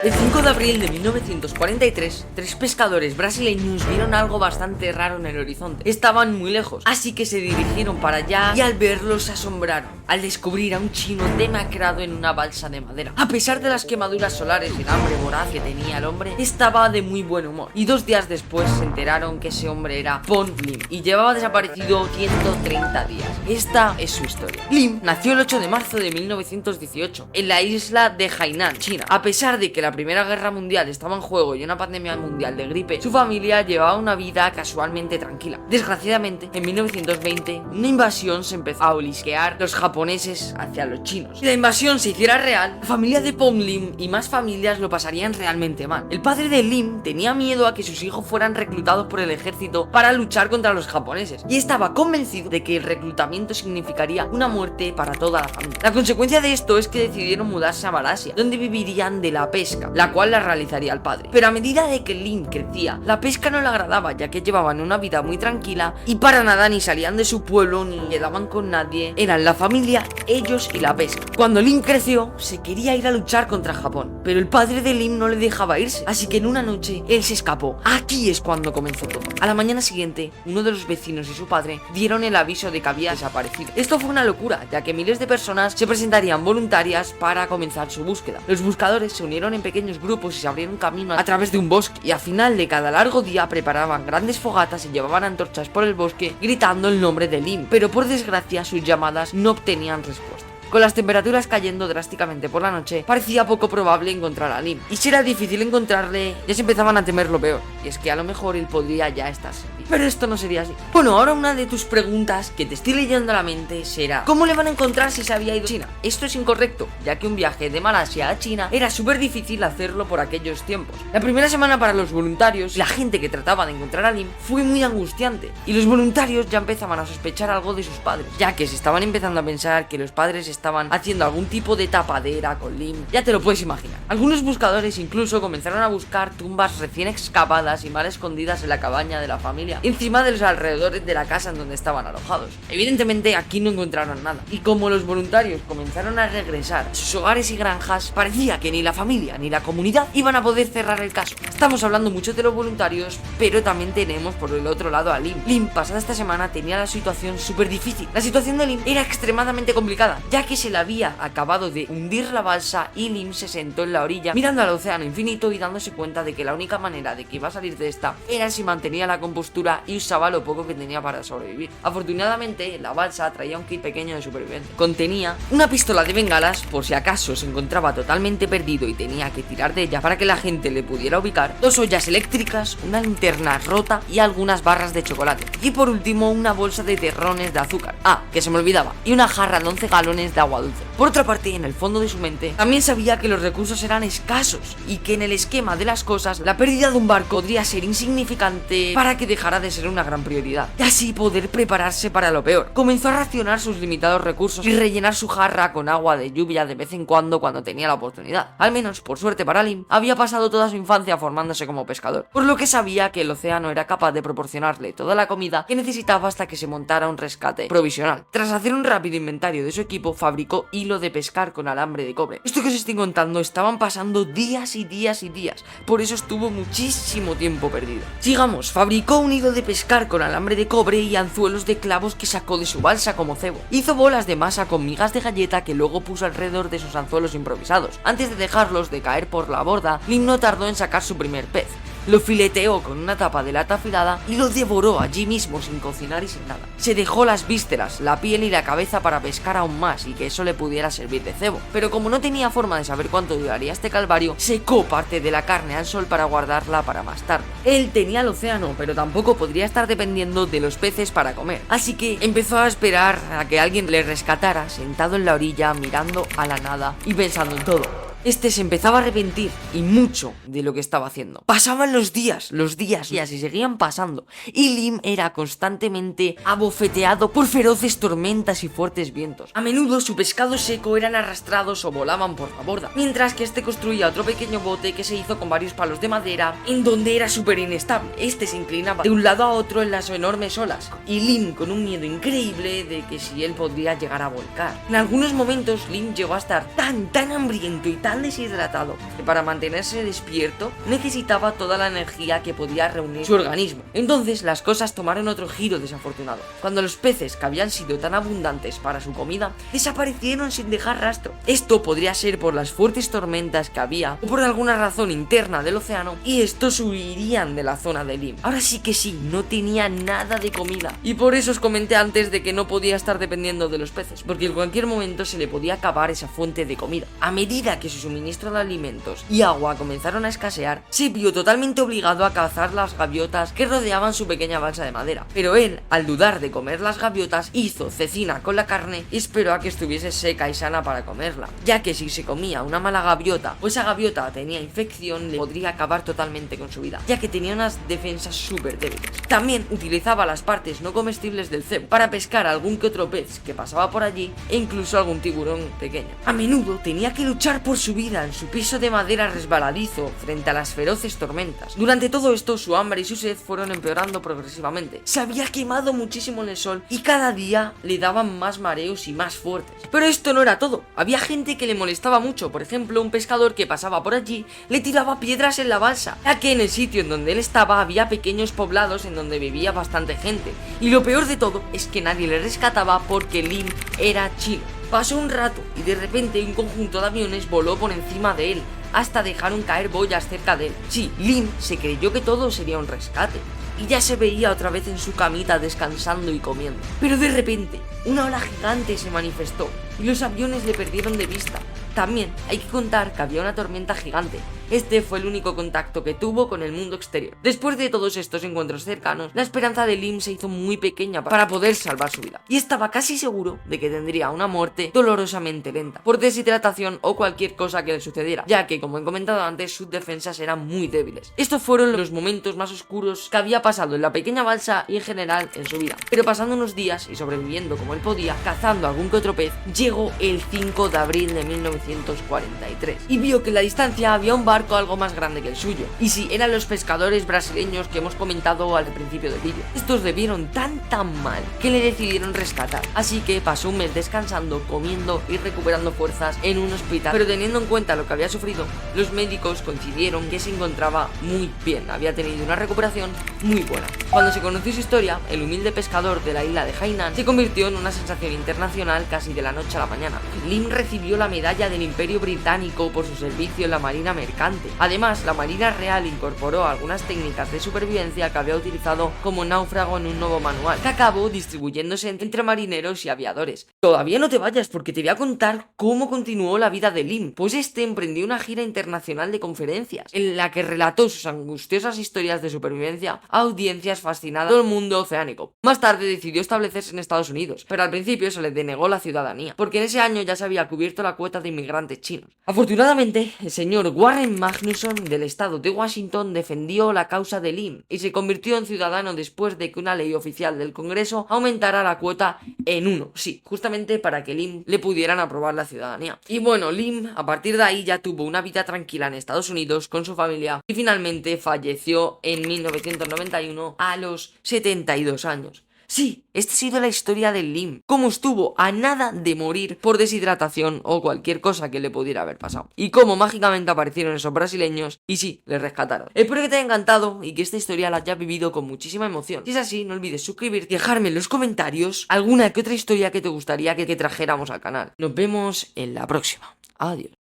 El 5 de abril de 1943, tres pescadores brasileños vieron algo bastante raro en el horizonte. Estaban muy lejos, así que se dirigieron para allá y al verlos se asombraron al descubrir a un chino demacrado en una balsa de madera. A pesar de las quemaduras solares y el hambre voraz que tenía el hombre, estaba de muy buen humor. Y 2 días después se enteraron que ese hombre era Pon Lim y llevaba desaparecido 130 días. Esta es su historia. Lim nació el 8 de marzo de 1918 en la isla de Hainan, China. A pesar de que la Primera Guerra Mundial estaba en juego y una pandemia mundial de gripe, su familia llevaba una vida casualmente tranquila. Desgraciadamente, en 1920, una invasión se empezó a olisquear los japoneses hacia los chinos. Si la invasión se hiciera real, la familia de Pon Lim y más familias lo pasarían realmente mal. El padre de Lim tenía miedo a que sus hijos fueran reclutados por el ejército para luchar contra los japoneses y estaba convencido de que el reclutamiento significaría una muerte para toda la familia. La consecuencia de esto es que decidieron mudarse a Malasia, donde vivirían de la pesca, la cual la realizaría el padre. Pero a medida de que Lim crecía, la pesca no le agradaba, ya que llevaban una vida muy tranquila y para nada ni salían de su pueblo ni quedaban con nadie. Eran la familia, ellos y la pesca. Cuando Lim creció, se quería ir a luchar contra Japón, pero el padre de Lim no le dejaba irse, así que en una noche él se escapó. Aquí es cuando comenzó todo. A la mañana siguiente, uno de los vecinos y su padre dieron el aviso de que había desaparecido. Esto fue una locura, ya que miles de personas se presentarían voluntarias para comenzar su búsqueda. Los buscadores se unieron en pequeños grupos y se abrieron camino a través de un bosque, y al final de cada largo día preparaban grandes fogatas y llevaban antorchas por el bosque gritando el nombre de Lim, pero por desgracia sus llamadas no obtenían respuesta. Con las temperaturas cayendo drásticamente por la noche, parecía poco probable encontrar a Lim. Y si era difícil encontrarle, ya se empezaban a temer lo peor. Y es que a lo mejor él podría ya estar sin vida. Pero esto no sería así. Bueno, ahora una de tus preguntas que te estoy leyendo a la mente será: ¿cómo le van a encontrar si se había ido a China? Esto es incorrecto, ya que un viaje de Malasia a China era súper difícil hacerlo por aquellos tiempos. La primera semana para los voluntarios y la gente que trataba de encontrar a Lim fue muy angustiante. Y los voluntarios ya empezaban a sospechar algo de sus padres, ya que se estaban empezando a pensar que los padres estaban haciendo algún tipo de tapadera con Lim. Ya te lo puedes imaginar. Algunos buscadores incluso comenzaron a buscar tumbas recién excavadas y mal escondidas en la cabaña de la familia, encima de los alrededores de la casa en donde estaban alojados. Evidentemente aquí no encontraron nada, y como los voluntarios comenzaron a regresar a sus hogares y granjas, parecía que ni la familia ni la comunidad iban a poder cerrar el caso. Estamos hablando mucho de los voluntarios, pero también tenemos por el otro lado a Lim. Lim, pasada esta semana, tenía la situación súper difícil. La situación de Lim era extremadamente complicada, ya que se la había acabado de hundir la balsa y Lim se sentó en la orilla mirando al océano infinito y dándose cuenta de que la única manera de que iba a salir de esta era si mantenía la compostura y usaba lo poco que tenía para sobrevivir. Afortunadamente, la balsa traía un kit pequeño de supervivencia. Contenía una pistola de bengalas por si acaso se encontraba totalmente perdido y tenía que tirar de ella para que la gente le pudiera ubicar, 2 ollas eléctricas, una linterna rota y algunas barras de chocolate. Y por último, una bolsa de terrones de azúcar. Ah, que se me olvidaba. Y una jarra de 11 galones de agua dulce. Por otra parte, en el fondo de su mente, también sabía que los recursos eran escasos y que en el esquema de las cosas, la pérdida de un barco podría ser insignificante para que dejara de ser una gran prioridad, y así poder prepararse para lo peor. Comenzó a racionar sus limitados recursos y rellenar su jarra con agua de lluvia de vez en cuando tenía la oportunidad. Al menos, por suerte para Lim, había pasado toda su infancia formándose como pescador, por lo que sabía que el océano era capaz de proporcionarle toda la comida que necesitaba hasta que se montara un rescate provisional. Tras hacer un rápido inventario de su equipo, fabricó hilo de pescar con alambre de cobre. Esto que os estoy contando, estaban pasando días y días y días, por eso estuvo muchísimo tiempo perdido. Sigamos, fabricó un hilo de pescar con alambre de cobre y anzuelos de clavos que sacó de su balsa como cebo. Hizo bolas de masa con migas de galleta que luego puso alrededor de sus anzuelos improvisados. Antes de dejarlos de caer por la borda, Lim no tardó en sacar su primer pez. Lo fileteó con una tapa de lata afilada y lo devoró allí mismo sin cocinar y sin nada. Se dejó las vísceras, la piel y la cabeza para pescar aún más y que eso le pudiera servir de cebo. Pero como no tenía forma de saber cuánto duraría este calvario, secó parte de la carne al sol para guardarla para más tarde. Él tenía el océano, pero tampoco podría estar dependiendo de los peces para comer. Así que empezó a esperar a que alguien le rescatara, sentado en la orilla, mirando a la nada y pensando en todo. Este se empezaba a arrepentir, y mucho, de lo que estaba haciendo. Pasaban los días y seguían pasando, y Lim era constantemente abofeteado por feroces tormentas y fuertes vientos. A menudo su pescado seco eran arrastrados o volaban por la borda, mientras que este construía otro pequeño bote que se hizo con varios palos de madera, en donde era súper inestable. Este se inclinaba de un lado a otro en las enormes olas, y Lim con un miedo increíble de que si él podría llegar a volcar. En algunos momentos Lim llegó a estar tan hambriento y tan tan deshidratado que para mantenerse despierto necesitaba toda la energía que podía reunir su organismo. Entonces las cosas tomaron otro giro desafortunado, cuando los peces que habían sido tan abundantes para su comida desaparecieron sin dejar rastro. Esto podría ser por las fuertes tormentas que había o por alguna razón interna del océano, y estos huirían de la zona de Lim. Ahora sí que sí, no tenía nada de comida, y por eso os comenté antes de que no podía estar dependiendo de los peces, porque en cualquier momento se le podía acabar esa fuente de comida. A medida que su suministro de alimentos y agua comenzaron a escasear, se vio totalmente obligado a cazar las gaviotas que rodeaban su pequeña balsa de madera. Pero él, al dudar de comer las gaviotas, hizo cecina con la carne y esperó a que estuviese seca y sana para comerla, ya que si se comía una mala gaviota o esa gaviota tenía infección, le podría acabar totalmente con su vida, ya que tenía unas defensas súper débiles. También utilizaba las partes no comestibles del cebo para pescar a algún que otro pez que pasaba por allí e incluso algún tiburón pequeño. A menudo tenía que luchar por su vida en su piso de madera resbaladizo frente a las feroces tormentas. Durante todo esto, su hambre y su sed fueron empeorando progresivamente. Se había quemado muchísimo en el sol y cada día le daban más mareos y más fuertes. Pero esto no era todo. Había gente que le molestaba mucho. Por ejemplo, un pescador que pasaba por allí le tiraba piedras en la balsa, ya que en el sitio en donde él estaba había pequeños poblados en donde vivía bastante gente. Y lo peor de todo es que nadie le rescataba porque Lim era chino. Pasó un rato y de repente un conjunto de aviones voló por encima de él, hasta dejaron caer boyas cerca de él. Sí, Lim se creyó que todo sería un rescate y ya se veía otra vez en su camita descansando y comiendo. Pero de repente, una ola gigante se manifestó y los aviones le perdieron de vista. También hay que contar que había una tormenta gigante. Este fue el único contacto que tuvo con el mundo exterior. Después de todos estos encuentros cercanos, la esperanza de Lim se hizo muy pequeña para poder salvar su vida, y estaba casi seguro de que tendría una muerte dolorosamente lenta, por deshidratación o cualquier cosa que le sucediera, ya que, como he comentado antes, sus defensas eran muy débiles. Estos fueron los momentos más oscuros que había pasado en la pequeña balsa y en general en su vida. Pero pasando unos días y sobreviviendo como él podía, cazando algún que otro pez, llegó el 5 de abril de 1943 y vio que en la distancia había un barco algo más grande que el suyo. Y sí, eran los pescadores brasileños que hemos comentado al principio del vídeo. Estos le vieron tan mal que le decidieron rescatar, así que pasó un mes descansando, comiendo y recuperando fuerzas en un hospital. Pero teniendo en cuenta lo que había sufrido, los médicos coincidieron que se encontraba muy bien, había tenido una recuperación muy buena. Cuando se conoció su historia, el humilde pescador de la isla de Hainan se convirtió en una sensación internacional casi de la noche a la mañana. Lim recibió la medalla del Imperio Británico por su servicio en la Marina Mercante. Además, la Marina Real incorporó algunas técnicas de supervivencia que había utilizado como náufrago en un nuevo manual, que acabó distribuyéndose entre marineros y aviadores. Todavía no te vayas, porque te voy a contar cómo continuó la vida de Lim, pues este emprendió una gira internacional de conferencias, en la que relató sus angustiosas historias de supervivencia a audiencias fascinadas del mundo oceánico. Más tarde decidió establecerse en Estados Unidos, pero al principio se le denegó la ciudadanía, porque en ese año ya se había cubierto la cuota de inmigrantes chinos. Afortunadamente, el señor Warren Magnusson del estado de Washington defendió la causa de Lim y se convirtió en ciudadano después de que una ley oficial del Congreso aumentara la cuota en 1, sí, justamente para que Lim le pudieran aprobar la ciudadanía. Y bueno, Lim a partir de ahí ya tuvo una vida tranquila en Estados Unidos con su familia y finalmente falleció en 1991 a los 72 años. Sí, esta ha sido la historia de Lim, cómo estuvo a nada de morir por deshidratación o cualquier cosa que le pudiera haber pasado, y cómo mágicamente aparecieron esos brasileños y sí, les rescataron. Espero que te haya encantado y que esta historia la hayas vivido con muchísima emoción. Si es así, no olvides suscribirte y dejarme en los comentarios alguna que otra historia que te gustaría que trajéramos al canal. Nos vemos en la próxima. Adiós.